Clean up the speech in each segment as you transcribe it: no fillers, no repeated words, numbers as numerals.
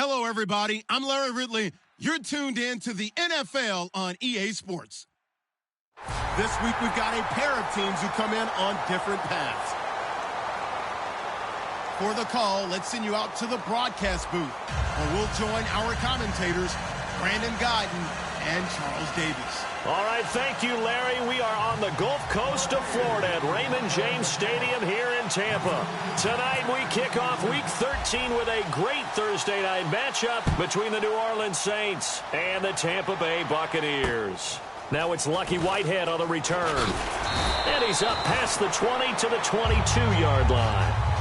Hello, everybody. I'm Larry Ridley. You're tuned in to the NFL on EA Sports. This week, we've got a pair of teams who come in on different paths. For the call, let's send you out to the broadcast booth, where we'll join our commentators, Brandon Guyton and Charles Davies. All right, thank you, Larry. We are on the Gulf Coast of Florida at Raymond James Stadium here in Tampa. Tonight, we kick off Week 13 with a great Thursday night matchup between the New Orleans Saints and the Tampa Bay Buccaneers. Now it's Lucky Whitehead on the return. And he's up past the 20 to the 22-yard line.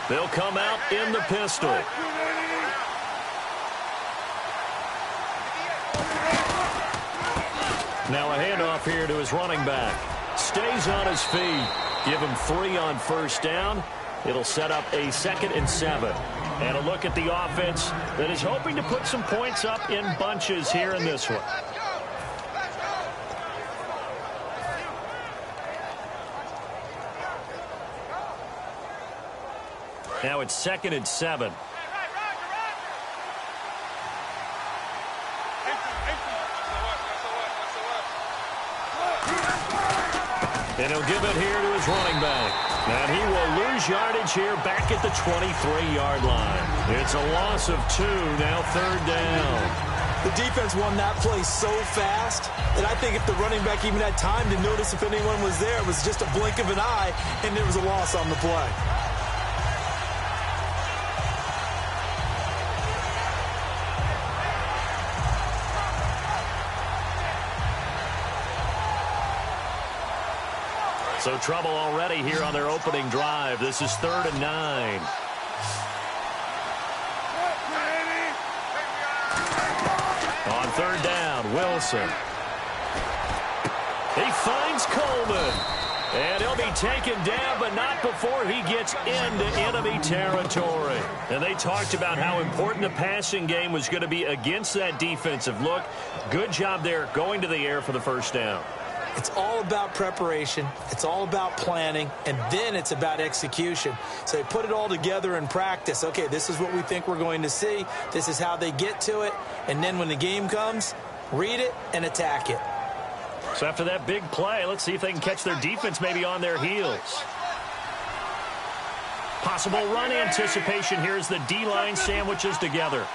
They'll come out in the pistol. Now a handoff here to his running back. Stays on his feet. Give him 3 on first down. It'll set up a 2nd and 7. And a look at the offense that is hoping to put some points up in bunches here in this one. Now it's 2nd and 7. And he'll give it here to his running back. And he will lose yardage here back at the 23-yard line. It's a loss of 2, now 3rd down. The defense won that play so fast that I think if the running back even had time to notice if anyone was there, it was just a blink of an eye, and there was a loss on the play. So trouble already here on their opening drive. This is 3rd and 9. On 3rd down, Wilson. He finds Coleman. And he'll be taken down, but not before he gets into enemy territory. And they talked about how important the passing game was going to be against that defensive look. Good job there going to the air for the first down. It's all about preparation. It's all about planning. And then it's about execution. So they put it all together in practice. Okay, this is what we think we're going to see. This is how they get to it. And then when the game comes, read it and attack it. So after that big play, let's see if they can catch their defense maybe on their heels. Possible run anticipation here as the D-line sandwiches together.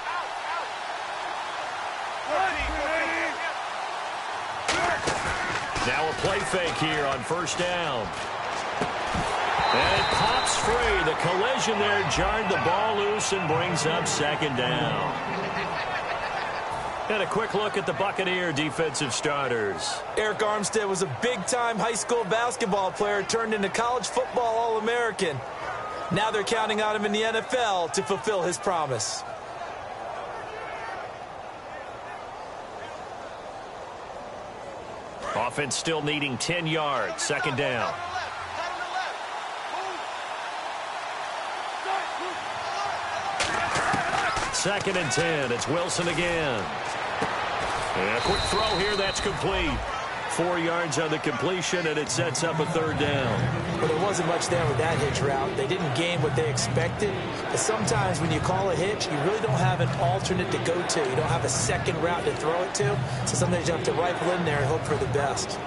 Now a play fake here on first down. And it pops free. The collision there jarred the ball loose and brings up 2nd down. And a quick look at the Buccaneer defensive starters. Arik Armstead was a big-time high school basketball player turned into college football All-American. Now they're counting on him in the NFL to fulfill his promise. Offense still needing 10 yards. 2nd down. Second and 10. It's Wilson again. And a quick throw here. That's complete. 4 yards on the completion, and it sets up a 3rd down. But there wasn't much there with that hitch route. They didn't gain what they expected. But sometimes when you call a hitch, you really don't have an alternate to go to. You don't have a second route to throw it to. So sometimes you have to rifle in there and hope for the best.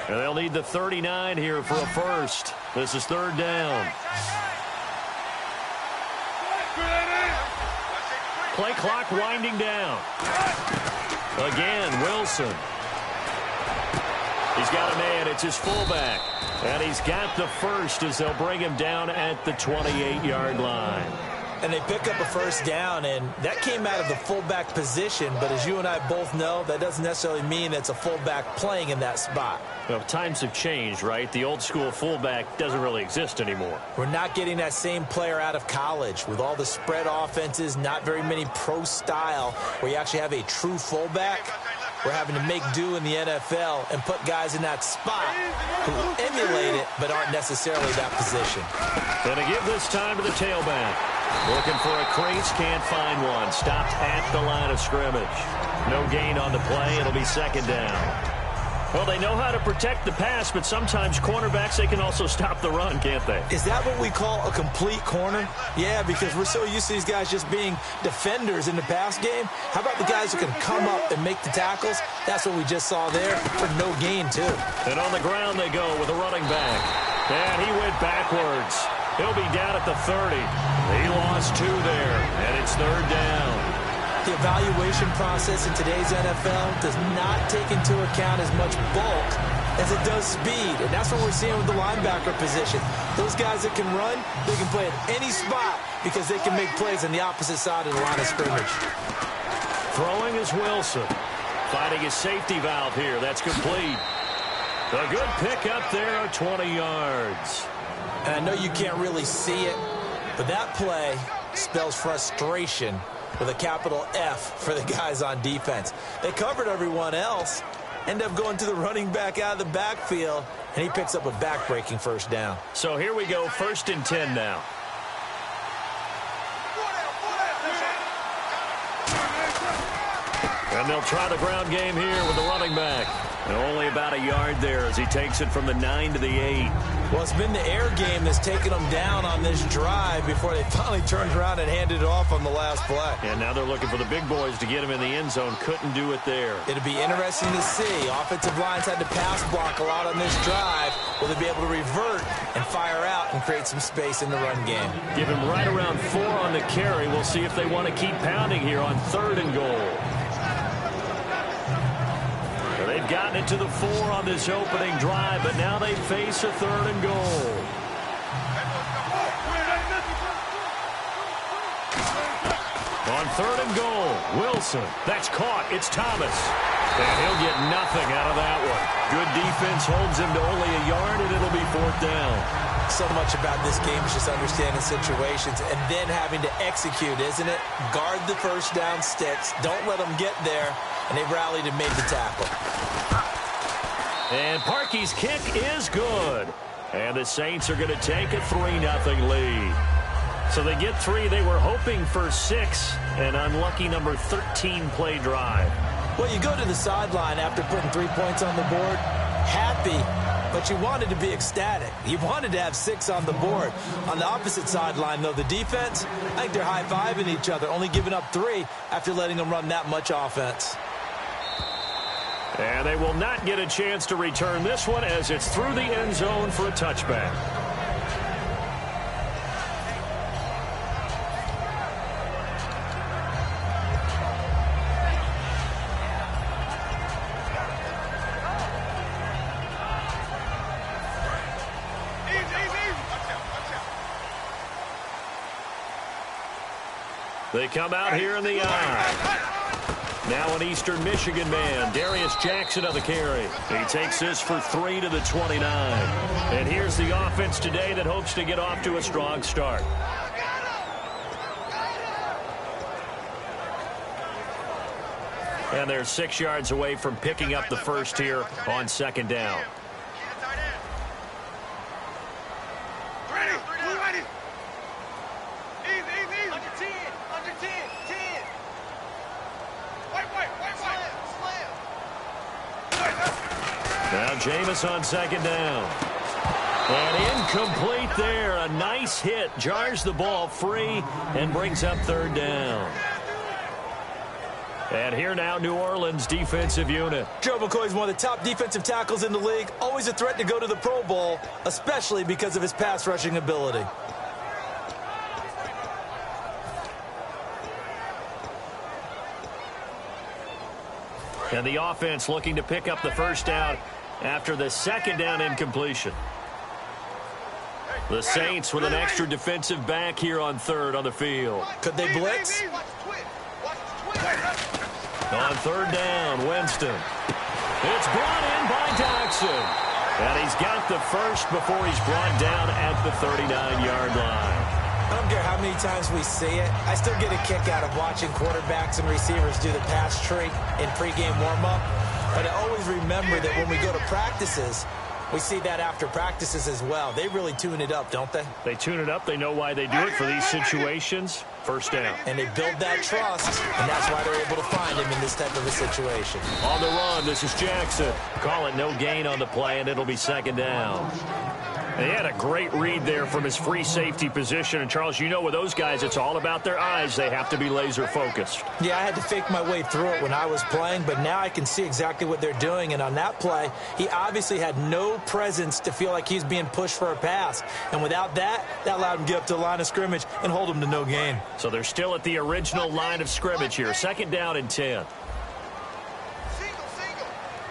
And they'll need the 39 here for a first. This is 3rd down. Play clock winding down. Again, Wilson. He's got a man. It's his fullback. And he's got the first as they'll bring him down at the 28-yard line. And they pick up a first down, and that came out of the fullback position. But as you and I both know, that doesn't necessarily mean it's a fullback playing in that spot. Well, times have changed, right? The old school fullback doesn't really exist anymore. We're not getting that same player out of college with all the spread offenses, not very many pro style where you actually have a true fullback. We're having to make do in the NFL and put guys in that spot who emulate it but aren't necessarily that position. Going to give this time to the tailback. Looking for a crease, can't find one. Stopped at the line of scrimmage. No gain on the play. It'll be second down. Well, they know how to protect the pass, but sometimes cornerbacks, they can also stop the run, can't they? Is that what we call a complete corner? Yeah, because we're so used to these guys just being defenders in the pass game. How about the guys who can come up and make the tackles? That's what we just saw there for no gain, too. And on the ground they go with a running back. And he went backwards. He'll be down at the 30. He lost 2 there, and it's third down. The evaluation process in today's NFL does not take into account as much bulk as it does speed. And that's what we're seeing with the linebacker position. Those guys that can run, they can play at any spot because they can make plays on the opposite side of the line of scrimmage. Throwing is Wilson. Finding his safety valve here. That's complete. A good pick up there of 20 yards. And I know you can't really see it, but that play spells frustration with a capital F for the guys on defense. They covered everyone else, end up going to the running back out of the backfield, and he picks up a back-breaking first down. So here we go, 1st and 10 now. And they'll try the ground game here with the running back. And only about a yard there as he takes it from the 9 to the 8. Well, it's been the air game that's taken them down on this drive before they finally turned around and handed it off on the last play. And now they're looking for the big boys to get him in the end zone. Couldn't do it there. It'll be interesting to see. Offensive lines had to pass block a lot on this drive. Will they be able to revert and fire out and create some space in the run game? Give him right around 4 on the carry. We'll see if they want to keep pounding here on 3rd and goal. They've gotten it to the 4 on this opening drive, but now they face a 3rd and goal. On 3rd and goal, Wilson. That's caught. It's Thomas. And he'll get nothing out of that one. Good defense holds him to only a yard, and it'll be 4th down. So much about this game is just understanding situations and then having to execute, isn't it? Guard the first down sticks. Don't let them get there. And they rallied and made the tackle. And Parkey's kick is good. And the Saints are going to take a 3-0 lead. So they get 3. They were hoping for 6. An unlucky number 13 play drive. Well, you go to the sideline after putting 3 points on the board, happy, but you wanted to be ecstatic. You wanted to have 6 on the board. On the opposite sideline, though, the defense, I think they're high-fiving each other, only giving up 3 after letting them run that much offense. And they will not get a chance to return this one as it's through the end zone for a touchback. They come out here in the eye. Now an Eastern Michigan man, Darius Jackson on the carry. He takes this for 3 to the 29. And here's the offense today that hopes to get off to a strong start. And they're 6 yards away from picking up the first here on 2nd down. Now Jameis on 2nd down. And incomplete there. A nice hit. Jars the ball free and brings up 3rd down. And here now, New Orleans defensive unit. Joe McCoy is one of the top defensive tackles in the league. Always a threat to go to the Pro Bowl, especially because of his pass rushing ability. And the offense looking to pick up the first down after the second down incompletion. The Saints with an extra defensive back here on third on the field. Could they blitz? On third down, Winston. It's brought in by Doctson. And he's got the first before he's brought down at the 39-yard line. I don't care how many times we see it. I still get a kick out of watching quarterbacks and receivers do the pass tree in pregame warm-up. But I always remember that when we go to practices, we see that after practices as well. They really tune it up, don't they? They tune it up. They know why they do it for these situations. First down. And they build that trust, and that's why they're able to find him in this type of a situation. On the run, this is Jackson. Call it no gain on the play, and it'll be second down. He had a great read there from his free safety position. And, Charles, you know with those guys, it's all about their eyes. They have to be laser-focused. Yeah, I had to fake my way through it when I was playing, but now I can see exactly what they're doing. And on that play, he obviously had no presence to feel like he's being pushed for a pass. And without that, that allowed him to get up to the line of scrimmage and hold him to no gain. So they're still at the original line of scrimmage here. Second down and 10.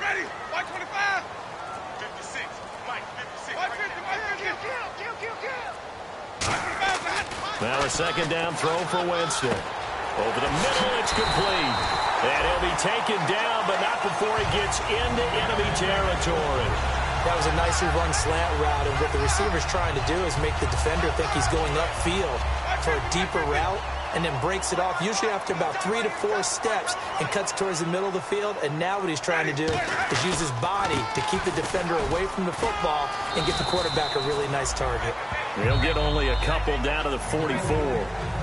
Ready, 125. 56, Mike, 56. Now a second down throw for Winston. Over the middle, it's complete. And he'll be taken down, but not before he gets into enemy territory. That was a nicely run slant route, and what the receiver's trying to do is make the defender think he's going upfield for a deeper route, and then breaks it off, usually after about 3 to 4 steps, and cuts towards the middle of the field. And now what he's trying to do is use his body to keep the defender away from the football and get the quarterback a really nice target. He'll get only a couple down to the 44.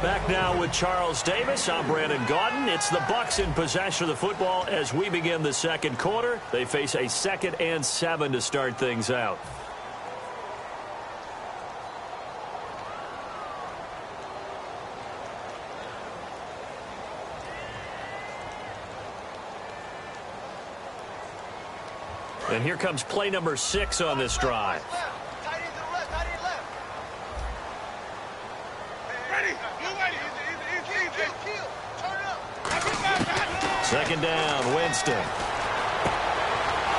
Back now with Charles Davis. I'm Brandon Gaudin. It's the Bucs in possession of the football as we begin the second quarter. They face a 2nd and 7 to start things out. And here comes play number 6 on this drive. Second down, Winston.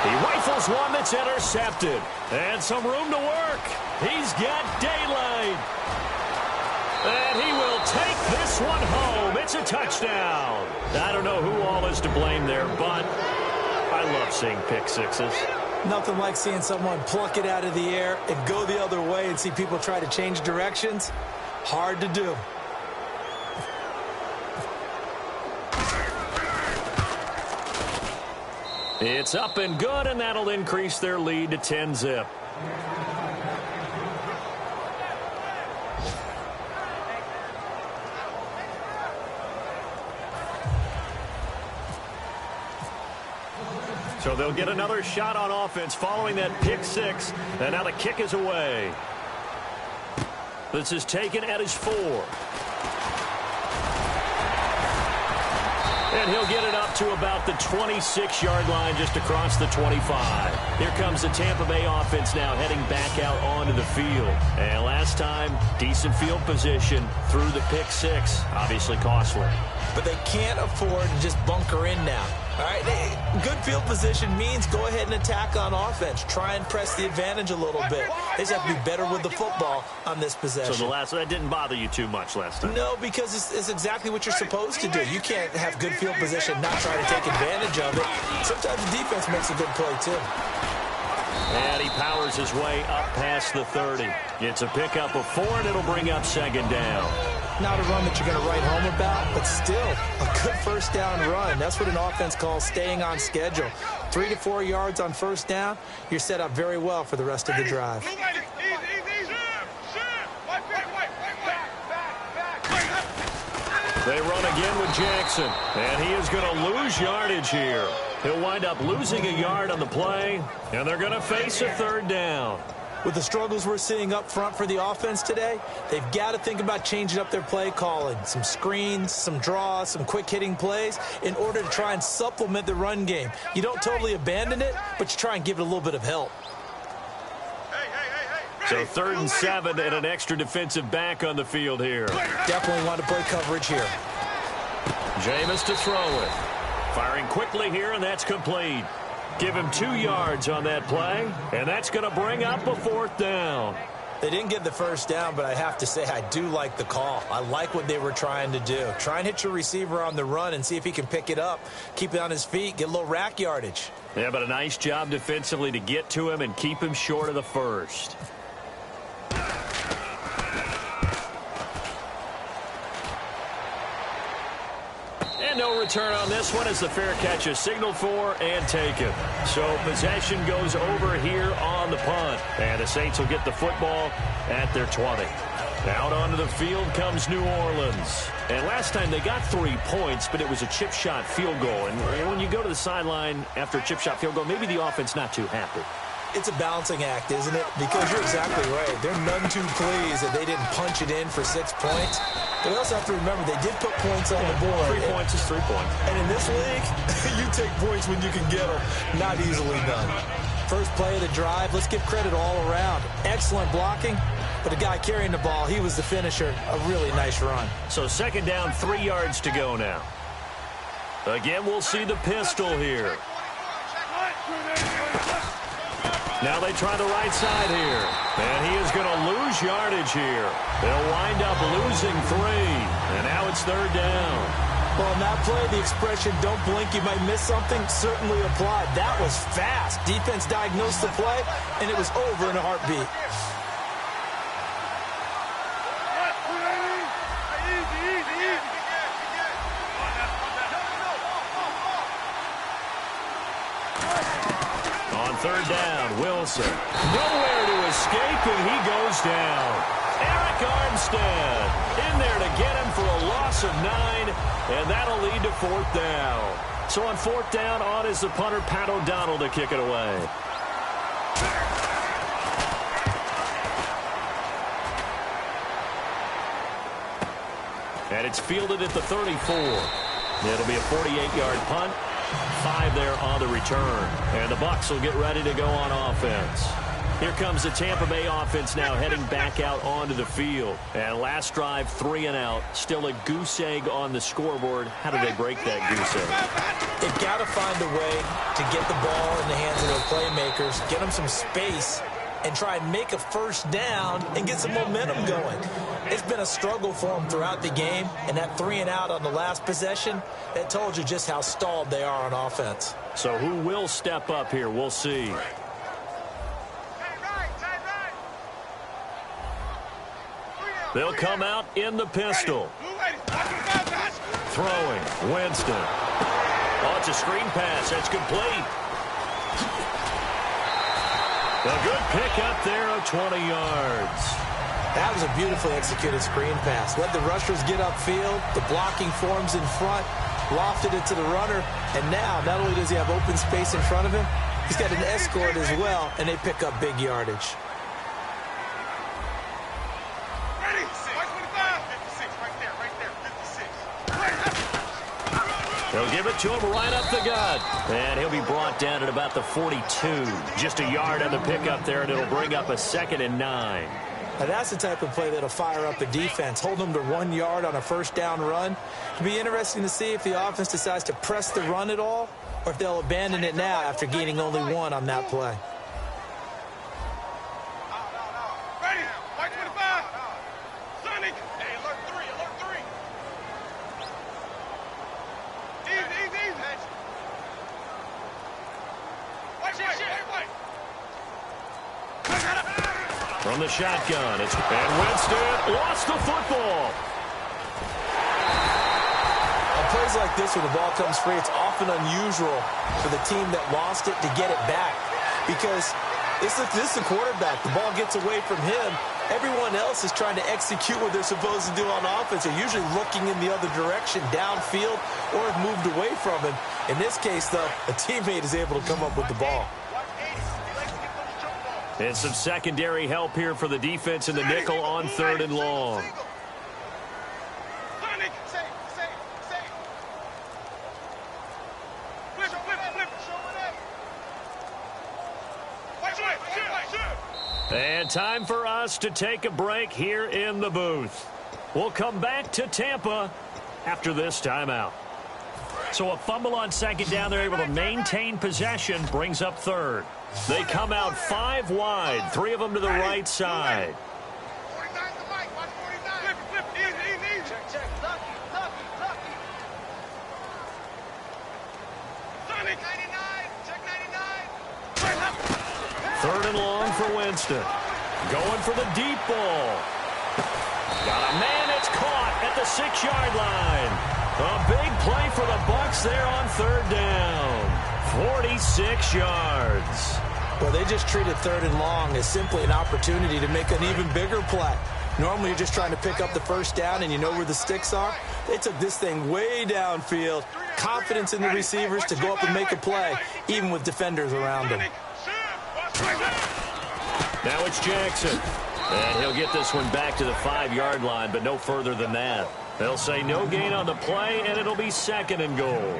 He rifles one that's intercepted. And some room to work. He's got daylight. And he will take this one home. It's a touchdown. I don't know who all is to blame there, but I love seeing pick sixes. Nothing like seeing someone pluck it out of the air and go the other way and see people try to change directions. Hard to do. It's up and good, and that'll increase their lead to 10-zip. So they'll get another shot on offense following that pick six, and now the kick is away. This is taken at his 4. And he'll get it up to about the 26-yard line, just across the 25. Here comes the Tampa Bay offense now heading back out onto the field. And last time, decent field position through the pick six. Obviously costly. But they can't afford to just bunker in now. All right, good field position means go ahead and attack on offense. Try and press the advantage a little bit. They just have to be better with the football on this possession. So that didn't bother you too much last time? No, because it's exactly what you're supposed to do. You can't have good field position, not try to take advantage of it. Sometimes the defense makes a good play, too. And he powers his way up past the 30. It's a pickup of 4, and it'll bring up second down. Not a run that you're going to write home about, but still a good first down run. That's what an offense calls staying on schedule. 3 to 4 yards on first down, you're set up very well for the rest of the drive. They run again with Jackson, and he is going to lose yardage here. He'll wind up losing a yard on the play, and they're going to face a third down. With the struggles we're seeing up front for the offense today, they've got to think about changing up their play calling. Some screens, some draws, some quick-hitting plays in order to try and supplement the run game. You don't totally abandon it, but you try and give it a little bit of help. So 3rd and 7 and an extra defensive back on the field here. Definitely want to play coverage here. Jameis to throw it. Firing quickly here, and that's complete. Give him 2 yards on that play, and that's going to bring up a 4th down. They didn't get the first down, but I have to say I do like the call. I like what they were trying to do. Try and hit your receiver on the run and see if he can pick it up, keep it on his feet, get a little rack yardage. Yeah, but a nice job defensively to get to him and keep him short of the first. And no return on this one as the fair catch is signaled for and taken. So possession goes over here on the punt. And the Saints will get the football at their 20. Out onto the field comes New Orleans. And last time they got 3 points, but it was a chip shot field goal. And when you go to the sideline after a chip shot field goal, maybe the offense not too happy. It's a balancing act, isn't it? Because you're exactly right. They're none too pleased that they didn't punch it in for 6 points. But we also have to remember they did put points on the board. 3 points is 3 points. And in this league, you take points when you can get them. Not easily done. First play of the drive, let's give credit all around. Excellent blocking, but the guy carrying the ball, he was the finisher. A really nice run. So 2nd down, 3 yards to go now. Again, we'll see the pistol here. Now they try the right side here. And he is going to lose yardage here. They'll wind up losing 3. And now it's 3rd down. Well, in that play, the expression, don't blink, you might miss something, certainly applied. That was fast. Defense diagnosed the play, and it was over in a heartbeat. On 3rd down, Wilson. Nowhere to escape, and he goes down. Eric Armstead in there to get him for a loss of 9, and that'll lead to 4th down. So on 4th down, on is the punter, Pat O'Donnell, to kick it away. And it's fielded at the 34. It'll be a 48-yard punt. 5 there on the return. And the Bucs will get ready to go on offense. Here comes the Tampa Bay offense now heading back out onto the field. And last drive, 3 and out. Still a goose egg on the scoreboard. How do they break that goose egg? They've got to find a way to get the ball in the hands of their playmakers, get them some space, and try and make a first down and get some momentum going. It's been a struggle for them throughout the game, and that 3 and out on the last possession, that told you just how stalled they are on offense. So who will step up here? We'll see. They'll come out in the pistol. Throwing, Winston. Oh, it's a screen pass. That's complete. A good pickup there of 20 yards. That was a beautifully executed screen pass. Let the rushers get upfield. The blocking forms in front. Lofted it to the runner. And now, not only does he have open space in front of him, he's got an escort as well, and they pick up big yardage. Ready? 525. 56, right there, 56. They'll give it to him right up the gut. And he'll be brought down at about the 42. Just a yard on the pickup there, and it'll bring up a 2nd and 9. Now that's the type of play that'll fire up a defense. Hold them to 1 yard on a first down run. It'll be interesting to see if the offense decides to press the run at all, or if they'll abandon it now after gaining only 1 on that play. Ready? 525. Sonic. Hey, alert 3, alert 3. Easy. White. From the shotgun, it's and Winston lost the football. On plays like this where the ball comes free, it's often unusual for the team that lost it to get it back. Because this is the quarterback. The ball gets away from him. Everyone else is trying to execute what they're supposed to do on offense. They're usually looking in the other direction, downfield, or have moved away from him. In this case, though, a teammate is able to come up with the ball. And some secondary help here for the defense in the nickel on 3rd and long. And time for us to take a break here in the booth. We'll come back to Tampa after this timeout. So a fumble on second down. They're able to maintain possession, brings up third. They come out 5 wide, 3 of them to the right side. 49's the mic. Watch 49. Flip, easy. Check. Lucky. Sonic. 99. Check 99. Third and long for Winston. Going for the deep ball. Got a man. It's caught at the 6-yard line. A big play for the Bucs there on third down. 46 yards. Well, they just treated third and long as simply an opportunity to make an even bigger play. Normally, you're just trying to pick up the first down and you know where the sticks are. They took this thing way downfield. Confidence in the receivers to go up and make a play, even with defenders around them. Now it's Jackson. And he'll get this one back to the 5-yard line, but no further than that. They'll say no gain on the play, and it'll be second and goal.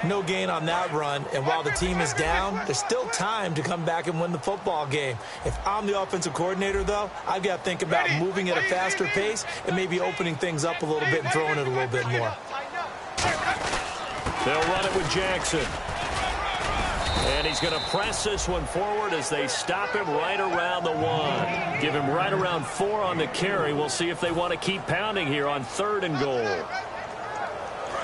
No gain on that run, and while the team is down, there's still time to come back and win the football game. If I'm the offensive coordinator, though, I've got to think about moving at a faster pace and maybe opening things up a little bit and throwing it a little bit more. They'll run it with Jackson. And he's going to press this one forward as they stop him right around the 1. Give him right around 4 on the carry. We'll see if they want to keep pounding here on third and goal.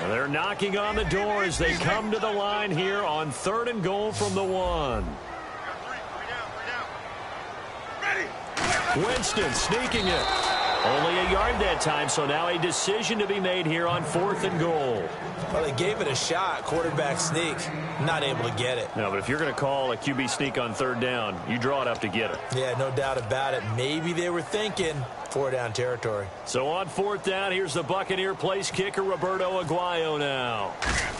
They're knocking on the door as they come to the line here on third and goal from the 1. Winston sneaking it. Only a yard that time, so now a decision to be made here on 4th and goal. Well, they gave it a shot, quarterback sneak. Not able to get it. No, but if you're going to call a QB sneak on third down, you draw it up to get it. Yeah, no doubt about it. Maybe they were thinking 4-down territory. So on 4th down, here's the Buccaneer place kicker, Roberto Aguayo now.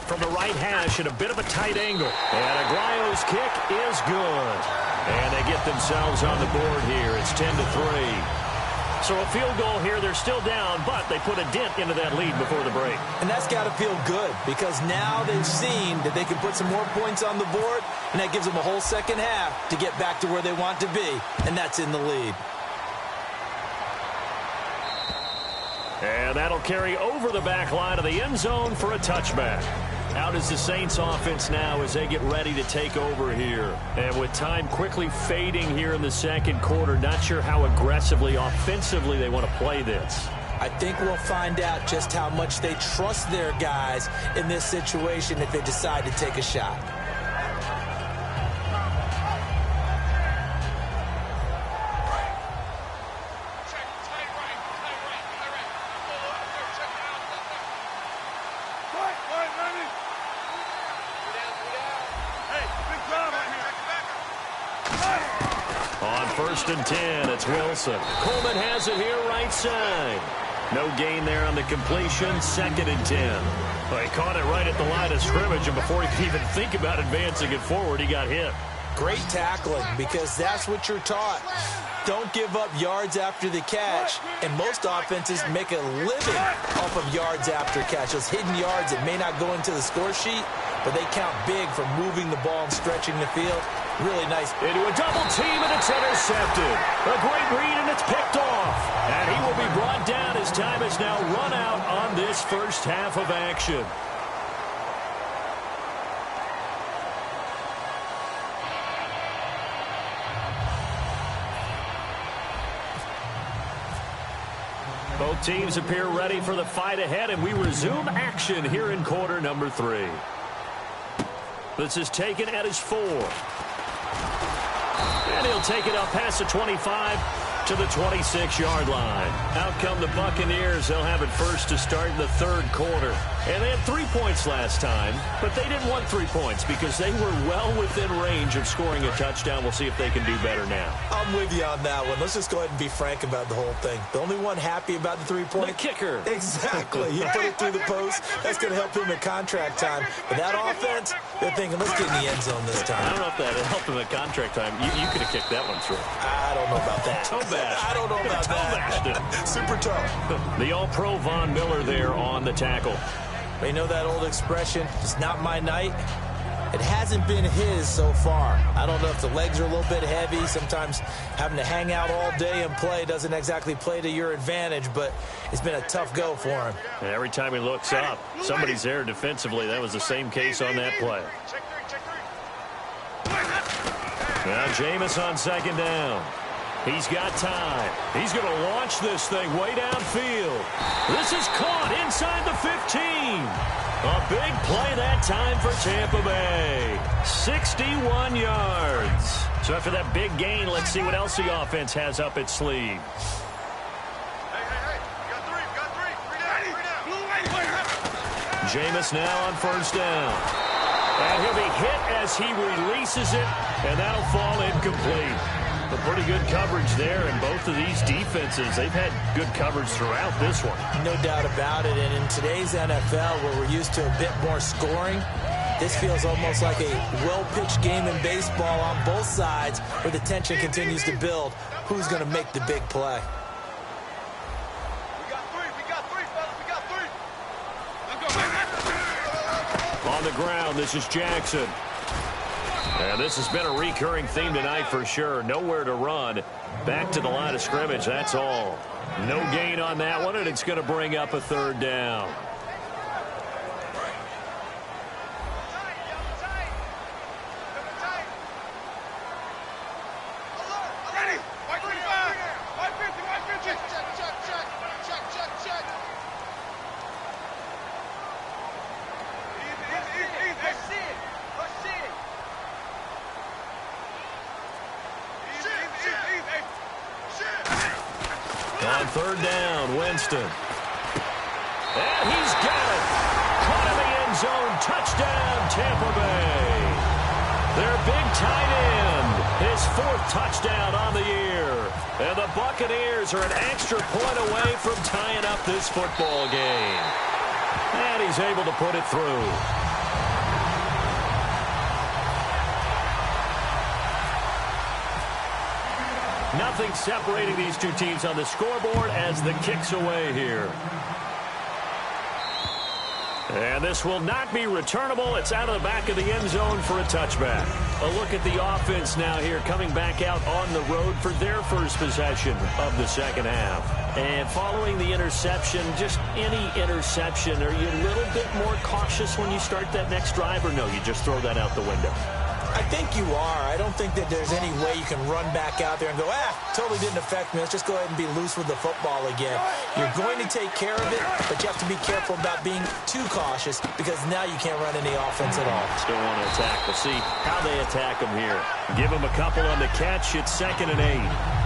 From the right hash at a bit of a tight angle. And Aguayo's kick is good. And they get themselves on the board here. It's 10-3. So a field goal here, they're still down, but they put a dent into that lead before the break. And that's got to feel good because now they've seen that they can put some more points on the board, and that gives them a whole second half to get back to where they want to be, and that's in the lead. And that'll carry over the back line of the end zone for a touchback. Out is the Saints offense now as they get ready to take over here. And with time quickly fading here in the second quarter, not sure how aggressively, offensively they want to play this. I think we'll find out just how much they trust their guys in this situation if they decide to take a shot. First and 10, it's Wilson. Coleman has it here right side. No gain there on the completion, 2nd and 10. Well, he caught it right at the line of scrimmage, and before he could even think about advancing it forward, he got hit. Great tackling, because that's what you're taught. Don't give up yards after the catch, and most offenses make a living off of yards after catch. Those hidden yards that may not go into the score sheet, but they count big for moving the ball and stretching the field. Really nice. Into a double team, and it's intercepted. A great read, and it's picked off. And he will be brought down as time is now run out on this first half of action. Both teams appear ready for the fight ahead, and we resume action here in quarter number 3. This is taken at his 4. And he'll take it up past the 25 to the 26-yard line. Out come the Buccaneers. They'll have it first to start in the third quarter. And they had 3 points last time, but they didn't want 3 points because they were well within range of scoring a touchdown. We'll see if they can do better now. I'm with you on that one. Let's just go ahead and be frank about the whole thing. The only one happy about the 3-point? The kicker. Exactly. He put it through the post. That's going to help him at contract time. But that offense, they're thinking, let's get in the end zone this time. I don't know if that helped him at contract time. You could have kicked that one through. I don't know about that. I don't know about that. Super tough. The All-Pro Von Miller there on the tackle. You know that old expression, it's not my night? It hasn't been his so far. I don't know if the legs are a little bit heavy. Sometimes having to hang out all day and play doesn't exactly play to your advantage, but it's been a tough go for him. And every time he looks up, somebody's there defensively. That was the same case on that play. Now Jameis on second down. He's got time. He's going to launch this thing way downfield. This is caught inside the 15. A big play that time for Tampa Bay. 61 yards. So after that big gain, let's see what else the offense has up its sleeve. Jameis now on first down. And he'll be hit as he releases it, and that'll fall incomplete. But pretty good coverage there, and both of these defenses, they've had good coverage throughout this one. No doubt about it, and in today's NFL, where we're used to a bit more scoring, this feels almost like a well-pitched game in baseball on both sides, where the tension continues to build. Who's going to make the big play? On the ground, this is Jackson. And this has been a recurring theme tonight for sure. Nowhere to run. Back to the line of scrimmage, that's all. No gain on that one, and it's going to bring up a third down. On third down, Winston. And he's got it. Caught in the end zone. Touchdown, Tampa Bay. Their big tight end. His fourth touchdown on the year. And the Buccaneers are an extra point away from tying up this football game. And he's able to put it through. Nothing separating these two teams on the scoreboard as the kick's away here. And this will not be returnable. It's out of the back of the end zone for a touchback. A look at the offense now here, coming back out on the road for their first possession of the second half. And following the interception, just any interception, are you a little bit more cautious when you start that next drive, or no, you just throw that out the window? I think you are. I don't think that there's any way you can run back out there and go, totally didn't affect me. Let's just go ahead and be loose with the football again. You're going to take care of it, but you have to be careful about being too cautious because now you can't run any offense at all. Still want to attack. We'll see how they attack them here. Give them a couple on the catch. It's 2nd and 8.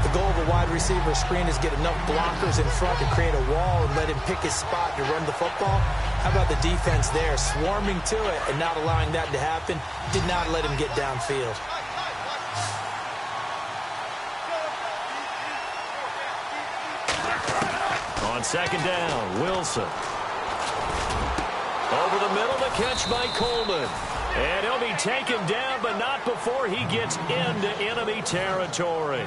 The goal of a wide receiver screen is get enough blockers in front to create a wall and let him pick his spot to run the football. How about the defense there, swarming to it and not allowing that to happen? Did not let him get downfield. On second down, Wilson. Over the middle, the catch by Coleman. And he'll be taken down, but not before he gets into enemy territory.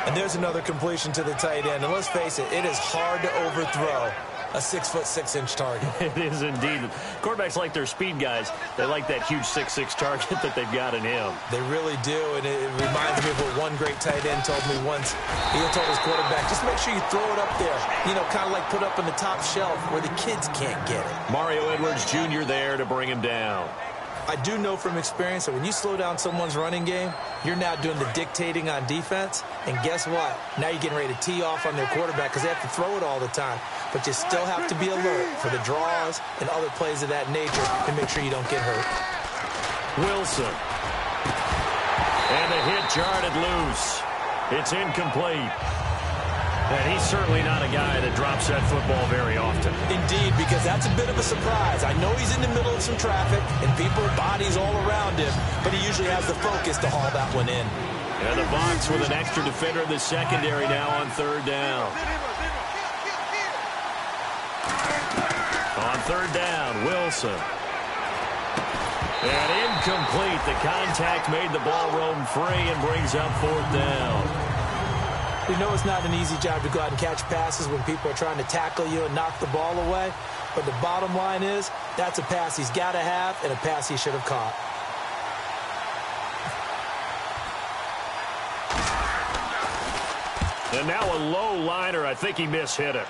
And there's another completion to the tight end. And let's face it, it is hard to overthrow a 6'6" target. It is indeed. Quarterbacks like their speed guys. They like that huge 6'6" target that they've got in him. They really do, and it reminds me of what one great tight end told me once. He told his quarterback, just make sure you throw it up there. You know, kind of like put up on the top shelf where the kids can't get it. Mario Edwards Jr. there to bring him down. I do know from experience that when you slow down someone's running game, you're now doing the dictating on defense. And guess what? Now you're getting ready to tee off on their quarterback because they have to throw it all the time. But you still have to be alert for the draws and other plays of that nature to make sure you don't get hurt. Wilson. And the hit jarred it loose. It's incomplete. And he's certainly not a guy that drops that football very often. Indeed, because that's a bit of a surprise. I know he's in the middle of some traffic and people, bodies all around him, but he usually has the focus to haul that one in. And the Bucs with an extra defender in the secondary now on third down. On third down, Wilson. And incomplete. The contact made the ball roam free and brings up fourth down. We know it's not an easy job to go out and catch passes when people are trying to tackle you and knock the ball away. But the bottom line is, that's a pass he's got to have and a pass he should have caught. And now a low liner. I think he mishit it.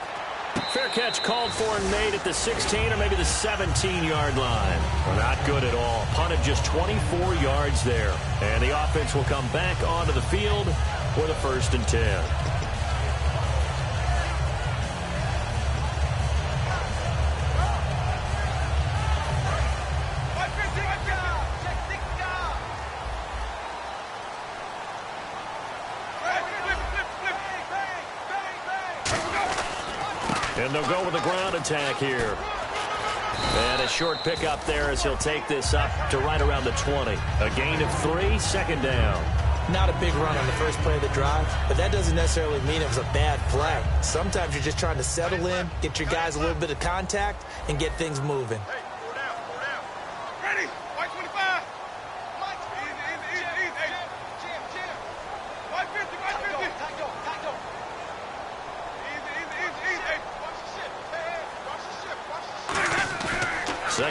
Fair catch called for and made at the 16 or maybe the 17-yard line. Well, not good at all. Punted just 24 yards there. And the offense will come back onto the field with a 1st and 10. And they'll go with the ground attack here. And a short pickup there as he'll take this up to right around the 20. A gain of 3, 2nd down. Not a big run on the first play of the drive, but that doesn't necessarily mean it was a bad play. Sometimes you're just trying to settle in, get your guys a little bit of contact, and get things moving. Hey, slow down, slow down. Ready? White 25. Easy. Hey, Jim. White 50, white 50. Tight go. Easy. Hey, watch the ship. Hey, watch the ship.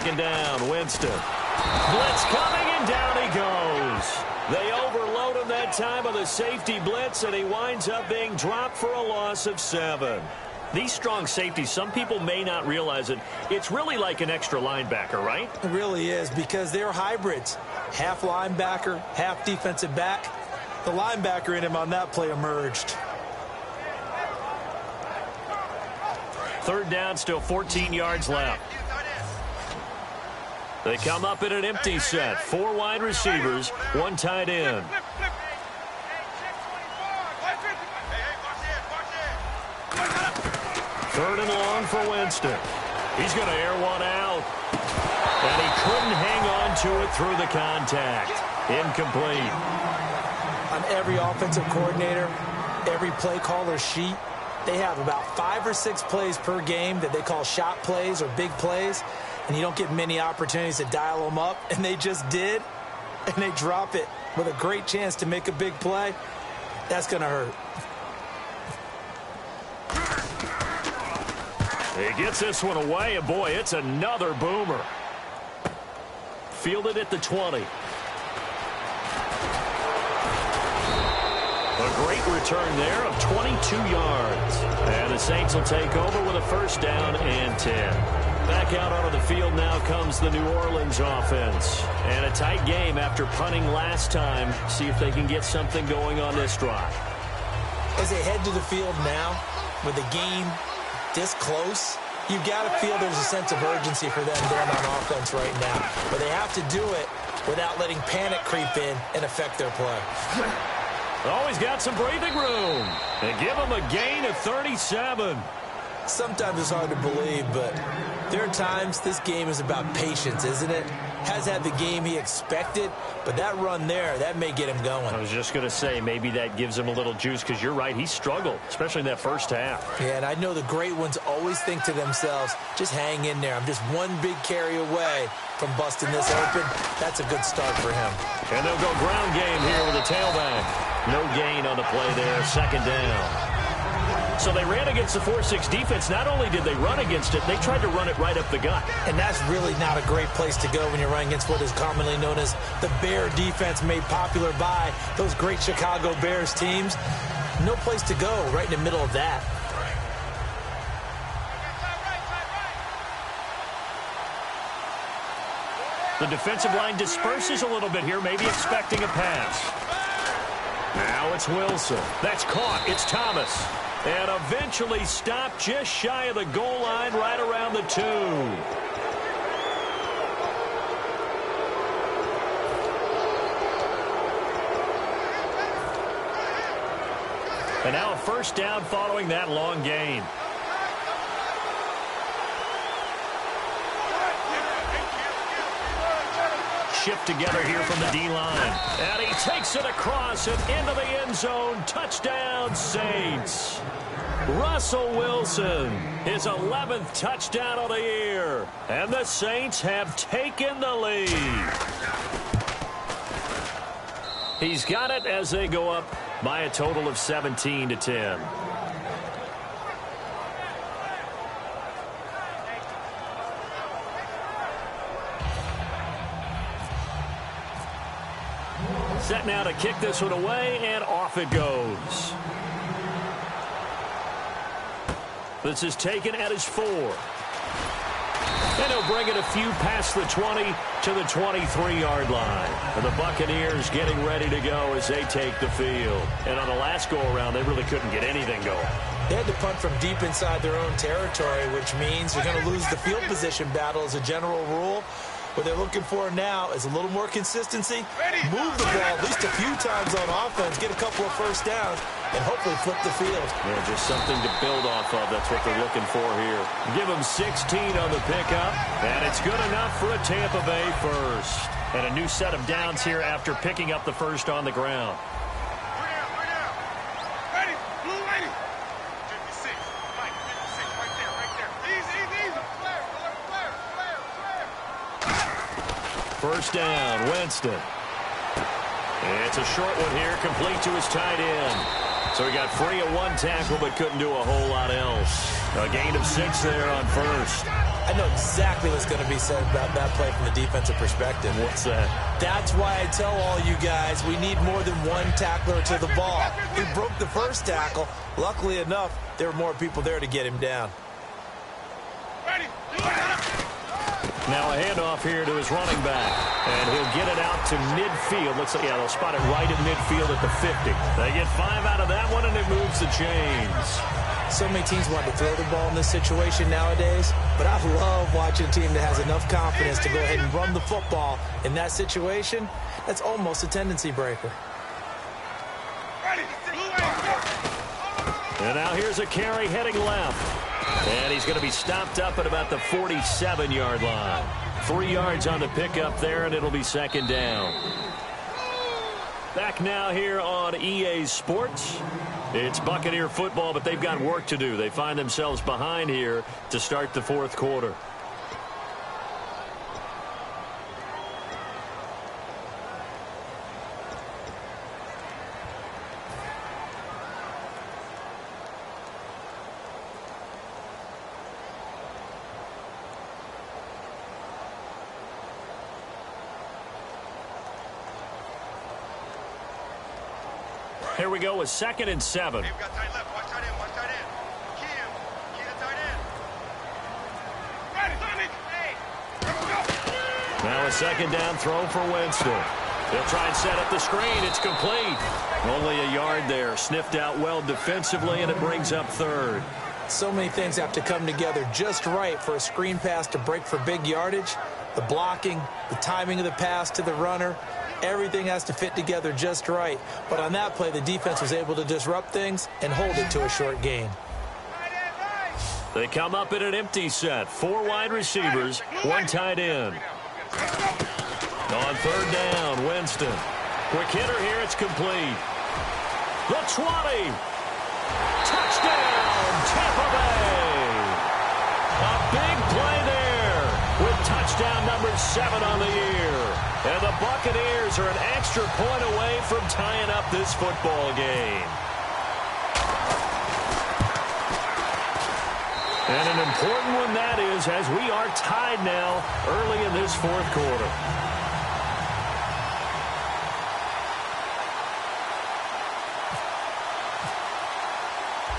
2nd down, Winston. Blitz coming, and down he goes. They overload him that time with a safety blitz, and he winds up being dropped for a loss of 7. These strong safeties, some people may not realize it. It's really like an extra linebacker, right? It really is, because they're hybrids. Half linebacker, half defensive back. The linebacker in him on that play emerged. 3rd down, still 14 yards left. They come up in an empty set. 4 wide receivers, 1 tight end. Flip. Hey, 3rd and long for Winston. He's going to air one out. And he couldn't hang on to it through the contact. Incomplete. On every offensive coordinator, every play caller sheet, they have about 5 or 6 plays per game that they call shot plays or big plays, and you don't get many opportunities to dial them up, and they just did, and they drop it with a great chance to make a big play. That's going to hurt. He gets this one away, and boy, it's another boomer. Fielded at the 20. A great return there of 22 yards. And the Saints will take over with a 1st down and 10. Back out onto the field now comes the New Orleans offense. And a tight game after punting last time. See if they can get something going on this drive. As they head to the field now, with the game this close, you've got to feel there's a sense of urgency for them going on offense right now. But they have to do it without letting panic creep in and affect their play. Always got some breathing room. And give him a gain of 37. Sometimes it's hard to believe, but there are times this game is about patience, isn't it? Has had the game he expected, but that run there, that may get him going. I was just going to say, maybe that gives him a little juice, because you're right, he struggled, especially in that first half. Yeah, and I know the great ones always think to themselves, just hang in there. I'm just one big carry away from busting this open. That's a good start for him. And they'll go ground game here with a tailback. No gain on the play there, 2nd down. So they ran against the 4-6 defense. Not only did they run against it, they tried to run it right up the gut. And that's really not a great place to go when you're running against what is commonly known as the Bear defense, made popular by those great Chicago Bears teams. No place to go right in the middle of that. The defensive line disperses a little bit here, maybe expecting a pass. Now it's Wilson. That's caught. It's Thomas. And eventually stopped just shy of the goal line right around the 2. And now a 1st down following that long gain. Shift together here from the D-line. And he takes it across and into the end zone. Touchdown, Saints. Russell Wilson, his 11th touchdown of the year. And the Saints have taken the lead. He's got it as they go up by a total of 17-10. Set now to kick this one away, and off it goes. This is taken at his 4. And he'll bring it a few past the 20 to the 23-yard line. And the Buccaneers getting ready to go as they take the field. And on the last go-around, they really couldn't get anything going. They had to punt from deep inside their own territory, which means you're going to lose the field position battle as a general rule. What they're looking for now is a little more consistency, move the ball at least a few times on offense, get a couple of first downs, and hopefully flip the field. Yeah, just something to build off of. That's what they're looking for here. Give them 16 on the pickup, and it's good enough for a Tampa Bay first. And a new set of downs here after picking up the first on the ground. First down, Winston. It's a short one here, complete to his tight end. So he got free of one tackle, but couldn't do a whole lot else. A gain of 6 there on first. I know exactly what's going to be said about that play from the defensive perspective. What's that? That's why I tell all you guys we need more than one tackler to the ball. He broke the first tackle. Luckily enough, there were more people there to get him down. Now a handoff here to his running back. And he'll get it out to midfield. Looks like, yeah, they'll spot it right at midfield at the 50. They get 5 out of that one, and it moves the chains. So many teams want to throw the ball in this situation nowadays, but I love watching a team that has enough confidence to go ahead and run the football in that situation. That's almost a tendency breaker. And now here's a carry heading left. And he's going to be stopped up at about the 47-yard line. 3 yards on the pickup there, and it'll be second down. Back now here on EA Sports. It's Buccaneer football, but they've got work to do. They find themselves behind here to start the fourth quarter. Here we go with 2nd and 7. Hey, we got tight left. Watch tight end. Watch tight end. Key him. Key the tight end. Now a second down throw for Winston. They'll try and set up the screen. It's complete. Only a yard there. Sniffed out well defensively, and it brings up 3rd. So many things have to come together just right for a screen pass to break for big yardage. The blocking, the timing of the pass to the runner, everything has to fit together just right. But on that play, the defense was able to disrupt things and hold it to a short gain. They come up in an empty set. 4 wide receivers, 1 tight end. On 3rd down, Winston. Quick hitter here, it's complete. The 20. Touchdown, Tampa Bay. A big play there with touchdown number 7 on the year. And the Buccaneers are an extra point away from tying up this football game. And an important one that is, as we are tied now early in this fourth quarter.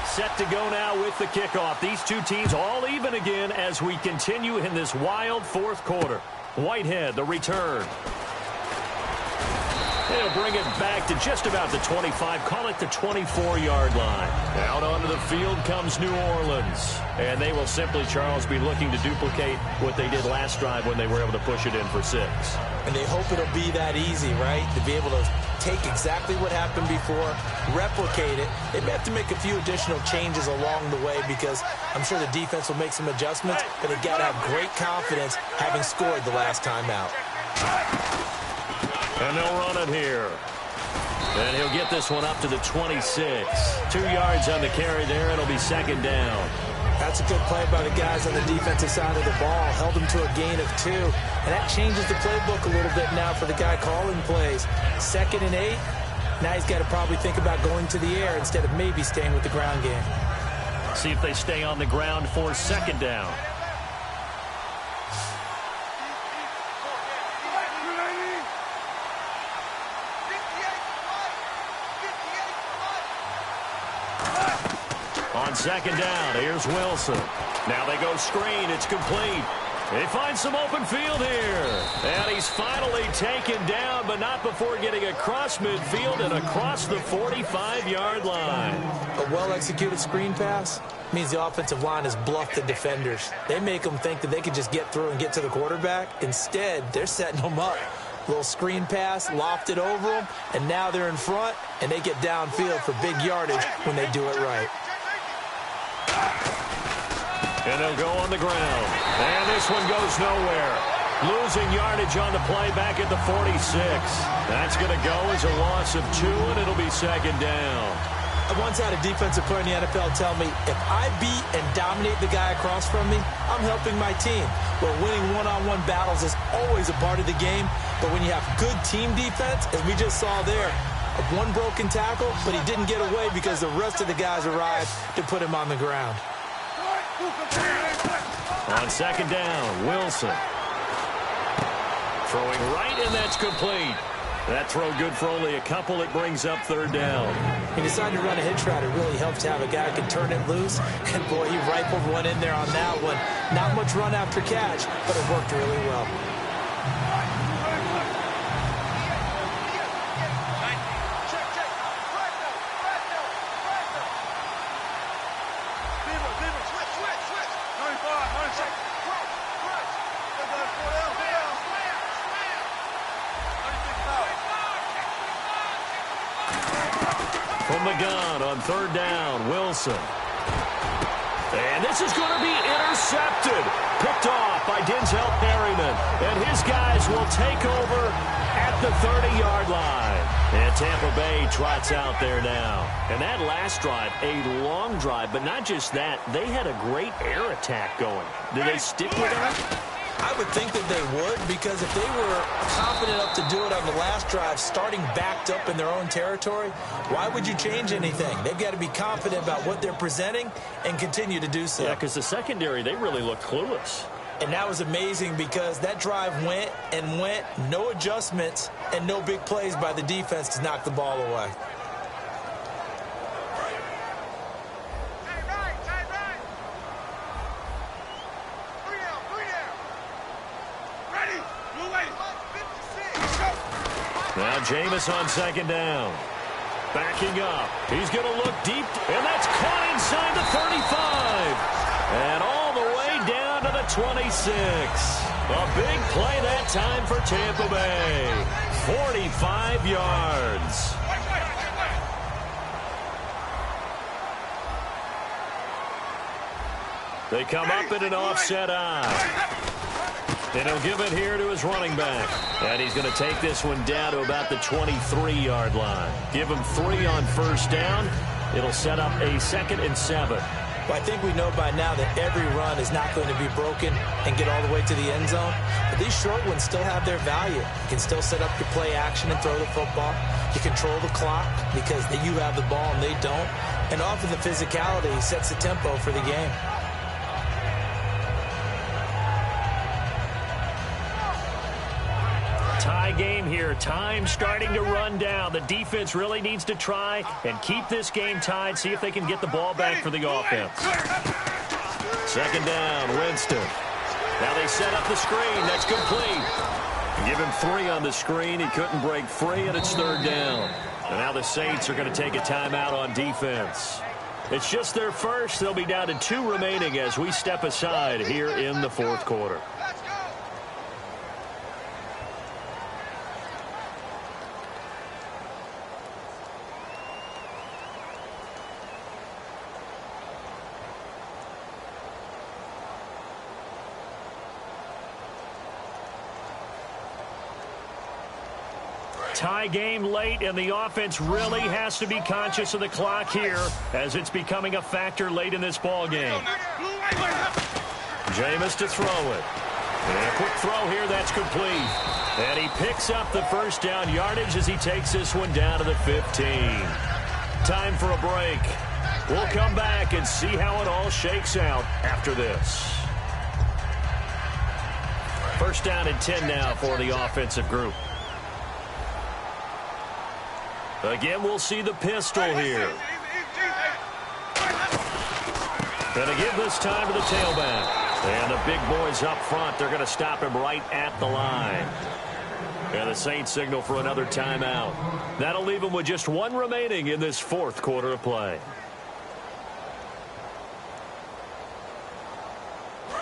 Set to go now with the kickoff. These two teams all even again as we continue in this wild fourth quarter. Whitehead, the return. They'll bring it back to just about the 25, call it the 24-yard line. Out onto the field comes New Orleans. And they will simply, Charles, be looking to duplicate what they did last drive when they were able to push it in for 6. And they hope it'll be that easy, right? To be able to take exactly what happened before, replicate it. They may have to make a few additional changes along the way because I'm sure the defense will make some adjustments, but they've got to have great confidence having scored the last time out. And they'll run it here. And he'll get this one up to the 26. 2 yards on the carry there. It'll be second down. That's a good play by the guys on the defensive side of the ball. Held them to a gain of 2. And that changes the playbook a little bit now for the guy calling plays. 2nd and 8. Now he's got to probably think about going to the air instead of maybe staying with the ground game. See if they stay on the ground for second down. On second down. Here's Wilson. Now they go screen. It's complete. They find some open field here. And he's finally taken down, but not before getting across midfield and across the 45-yard line. A well-executed screen pass means the offensive line has bluffed the defenders. They make them think that they can just get through and get to the quarterback. Instead, they're setting them up. Little screen pass, lofted over them, and now they're in front, and they get downfield for big yardage when they do it right. And they'll go on the ground. And this one goes nowhere. Losing yardage on the play back at the 46. That's going to go as a loss of 2, and it'll be second down. I once had a defensive player in the NFL tell me, if I beat and dominate the guy across from me, I'm helping my team. Well, winning one-on-one battles is always a part of the game, but when you have good team defense, as we just saw there, one broken tackle, but he didn't get away because the rest of the guys arrived to put him on the ground. On second down, Wilson. Throwing right, and that's complete. That throw good for only a couple. It brings up third down. He decided to run a hitch route. It really helps to have a guy who can turn it loose. And, boy, he rifled one in there on that one. Not much run after catch, but it worked really well. From the gun on third down, Wilson. And this is going to be intercepted. Picked off by Denzel Perryman. And his guys will take over at the 30-yard line. And Tampa Bay trots out there now. And that last drive, a long drive, but not just that. They had a great air attack going. Did they stick with that? I would think that they would, because if they were confident enough to do it on the last drive, starting backed up in their own territory, why would you change anything? They've got to be confident about what they're presenting and continue to do so. Yeah, because the secondary, they really look clueless. And that was amazing because that drive went and went, no adjustments, and no big plays by the defense to knock the ball away. Now Jameis on second down. Backing up. He's going to look deep, and that's caught inside the 35. And all the way down to the 26. A big play that time for Tampa Bay. 45 yards. They come up in an offset eye. And he'll give it here to his running back. And he's going to take this one down to about the 23-yard line. Give him 3 on first down. It'll set up a 2nd and 7. Well, I think we know by now that every run is not going to be broken and get all the way to the end zone. But these short ones still have their value. You can still set up your play action and throw the football. You control the clock because you have the ball and they don't. And often the physicality sets the tempo for the game. Tie game here. Time starting to run down. The defense really needs to try and keep this game tied. See if they can get the ball back for the offense. Second down, Winston. Now they set up the screen. That's complete. Give him 3 on the screen. He couldn't break free, and it's third down. And now the Saints are going to take a timeout on defense. It's just their first. They'll be down to 2 remaining as we step aside here in the fourth quarter. Tie game late, and the offense really has to be conscious of the clock here as it's becoming a factor late in this ball game. Jameis to throw it. And a quick throw here, that's complete. And he picks up the first down yardage as he takes this one down to the 15. Time for a break. We'll come back and see how it all shakes out after this. First down and 10 now for the offensive group. Again, we'll see the pistol here. Going to give this time to the tailback. And the big boys up front, they're going to stop him right at the line. And the Saints signal for another timeout. That'll leave them with just one remaining in this fourth quarter of play.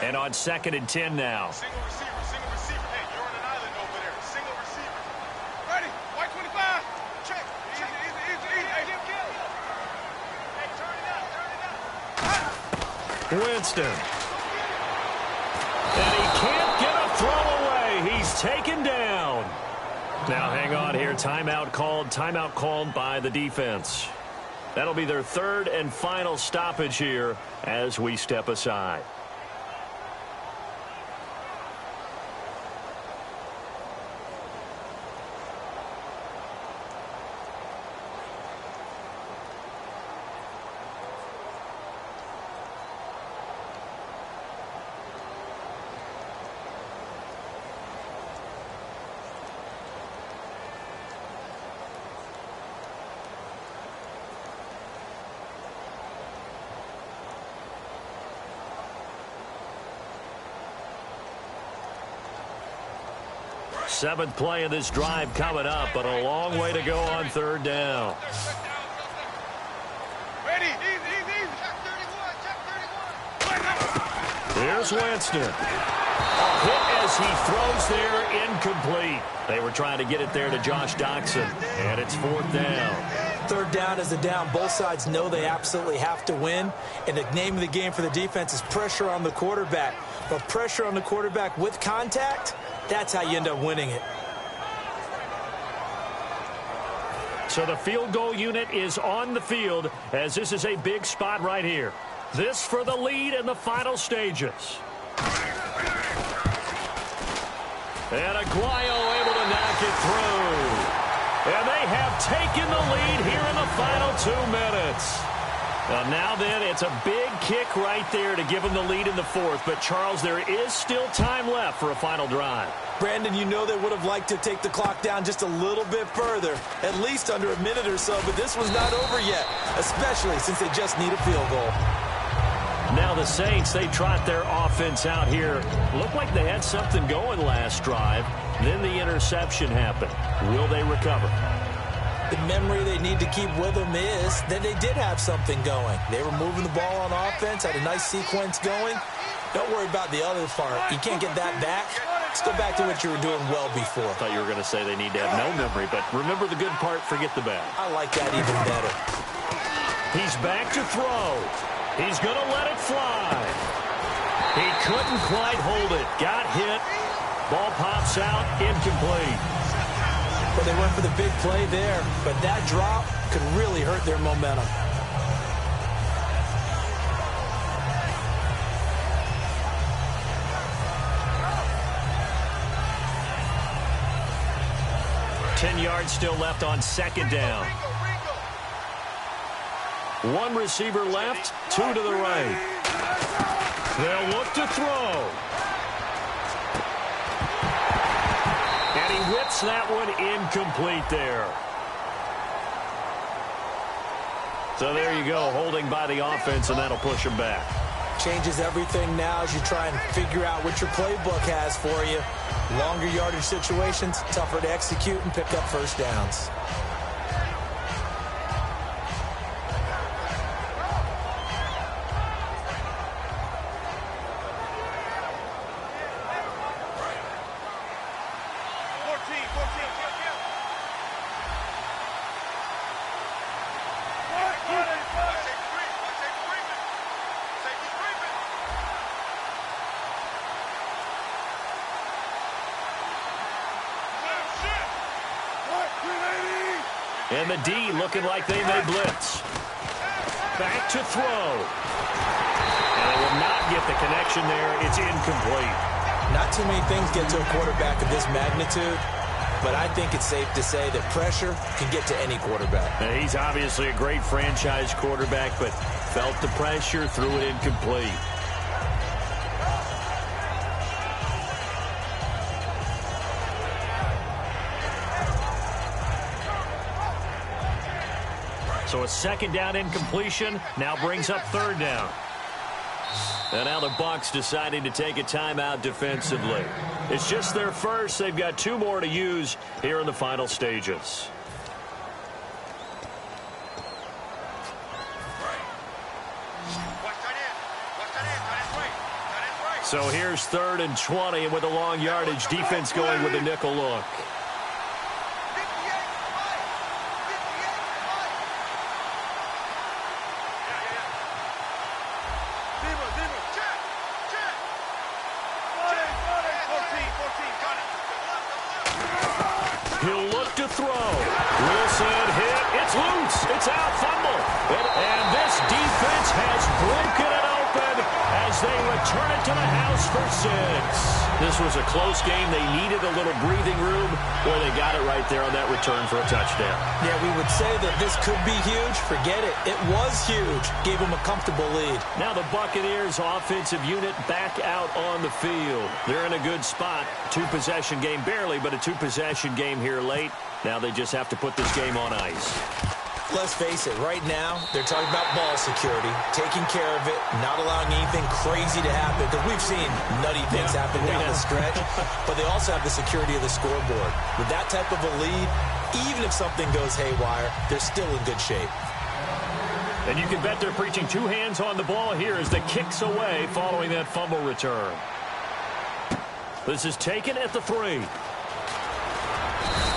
And on 2nd and 10 now. Single receiver. Hey, you're on an island over there. Single receiver. Ready. White 25. Check. Easy. Hey, turn it up. Winston. And he can't get a throw away. He's taken down. Now hang on here. Timeout called by the defense. That'll be their third and final stoppage here as we step aside. Seventh play of this drive coming up, but a long way to go on 3rd down. Ready. Easy. Check 31. Here's Winston. Hit as he throws there, incomplete. They were trying to get it there to Josh Doctson, and it's 4th down. 3rd down is a down. Both sides know they absolutely have to win, and the name of the game for the defense is pressure on the quarterback. But pressure on the quarterback with contact, that's how you end up winning it. So the field goal unit is on the field as this is a big spot right here. This for the lead in the final stages. And Aguayo able to knock it through. And they have taken the lead here in the final 2 minutes. Now then, it's a big kick right there to give them the lead in the 4th. But, Charles, there is still time left for a final drive. Brandon, you know they would have liked to take the clock down just a little bit further, at least under a minute or so. But this was not over yet, especially since they just need a field goal. Now the Saints, they trot their offense out here. Looked like they had something going last drive. Then the interception happened. Will they recover? The memory they need to keep with them is that they did have something going. They were moving the ball on offense, had a nice sequence going. Don't worry about the other part. You can't get that back. Let's go back to what you were doing well before. I thought you were going to say they need to have no memory, but remember the good part, forget the bad. I like that even better. He's back to throw. He's going to let it fly. He couldn't quite hold it. Got hit. Ball pops out, incomplete. Well, they went for the big play there, but that drop could really hurt their momentum. Ten yards still left on 2nd down. One receiver left, 2 to the right. They'll look to throw. And he whips that one incomplete there. So there you go, holding by the offense, and that'll push him back. Changes everything now as you try and figure out what your playbook has for you. Longer yardage situations, tougher to execute and pick up first downs. And the D looking like they may blitz. Back to throw. And they will not get the connection there. It's incomplete. Not too many things get to a quarterback of this magnitude, but I think it's safe to say that pressure can get to any quarterback. Now, he's obviously a great franchise quarterback, but felt the pressure, threw it incomplete. So a 2nd down incompletion now brings up 3rd down. And now the Bucs deciding to take a timeout defensively. It's just their first. They've got 2 more to use here in the final stages. So here's 3rd and 20, and with a long yardage, defense going with a nickel look. He'll look to throw. Wilson hit. It's loose. It's out. Fumble. And this defense has broken it open as they return it to the house for 6. This was a close game. They needed a little breathing room. Boy, they got it right there on that return for a touchdown. Yeah, we would say that this could be huge. Forget it. It was huge. Gave them a comfortable lead. Now the Buccaneers offensive unit back out on the field. They're in a good spot. 2-possession game, barely, but a 2-possession game here late. Now they just have to put this game on ice. Let's face it, right now, they're talking about ball security, taking care of it, not allowing anything crazy to happen, because we've seen nutty things happen down the stretch, but they also have the security of the scoreboard. With that type of a lead, even if something goes haywire, they're still in good shape. And you can bet they're preaching 2 hands on the ball here as the kick's away following that fumble return. This is taken at the 3.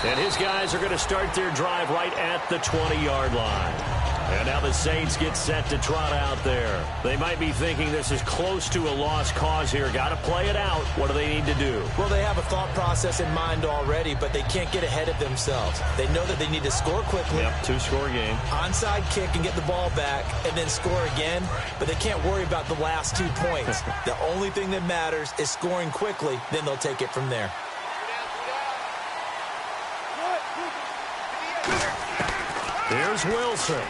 And his guys are going to start their drive right at the 20-yard line. And now the Saints get set to trot out there. They might be thinking this is close to a lost cause here. Got to play it out. What do they need to do? Well, they have a thought process in mind already, but they can't get ahead of themselves. They know that they need to score quickly. Yep, 2-score game. Onside kick and get the ball back and then score again, but they can't worry about the last 2 points. The only thing that matters is scoring quickly, then they'll take it from there. Here's Wilson.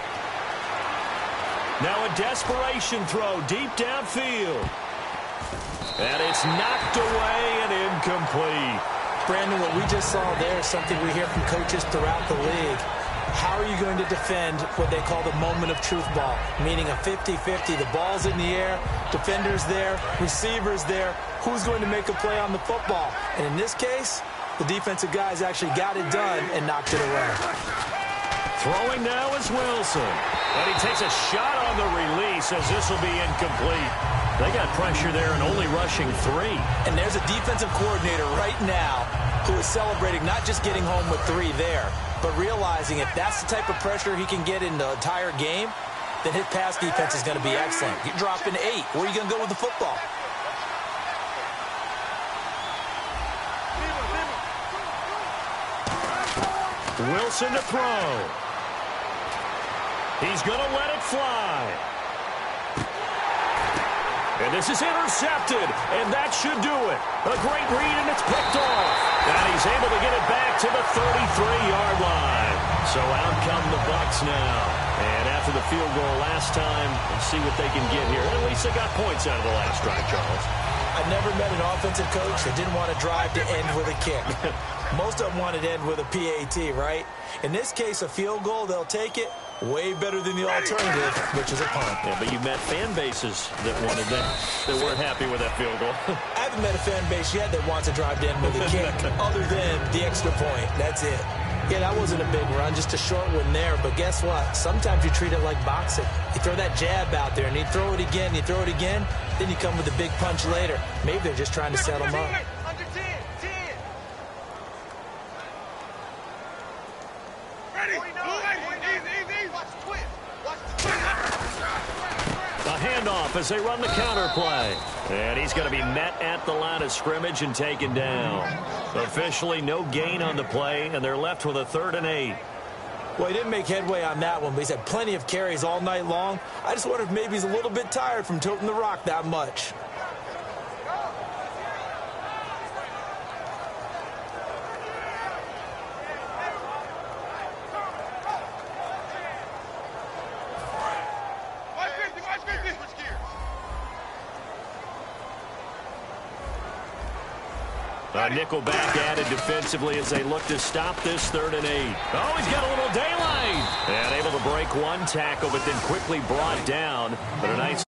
Now a desperation throw deep downfield. And it's knocked away and incomplete. Brandon, what we just saw there is something we hear from coaches throughout the league. How are you going to defend what they call the moment of truth ball, meaning a 50-50. The ball's in the air, defenders there, receivers there. Who's going to make a play on the football? And in this case, the defensive guys actually got it done and knocked it away. Throwing now is Wilson. And he takes a shot on the release as this will be incomplete. They got pressure there and only rushing 3. And there's a defensive coordinator right now who is celebrating not just getting home with 3 there, but realizing if that's the type of pressure he can get in the entire game, then his pass defense is going to be excellent. You're dropping 8. Where are you going to go with the football? Wilson to throw. He's going to let it fly. And this is intercepted, and that should do it. A great read, and it's picked off. And he's able to get it back to the 33-yard line. So out come the Bucs now. And after the field goal last time, let's see what they can get here. At least they got points out of the last drive, Charles. I've never met an offensive coach that didn't want to drive to end with a kick. Most of them want to end with a PAT, right? In this case, a field goal, they'll take it. Way better than the alternative, which is a punt. Yeah, but you met fan bases that wanted that, that weren't happy with that field goal. I haven't met a fan base yet that wants to drive to end with a kick other than the extra point. That's it. Yeah, that wasn't a big run, just a short one there. But guess what? Sometimes you treat it like boxing. You throw that jab out there, and you throw it again, then you come with a big punch later. Maybe they're just trying to set them up. Under 10, 10. Ready? Easy. Watch the twist. Watch the twist. A handoff as they run the counter play. And he's going to be met at the line of scrimmage and taken down. Officially no gain on the play, and they're left with a 3rd and 8. Well, he didn't make headway on that one, but he's had plenty of carries all night long. I just wonder if maybe he's a little bit tired from toting the rock that much. A nickel back added defensively as they look to stop this 3rd and 8. Oh, he's got a little daylight. And able to break one tackle, but then quickly brought down. But a nice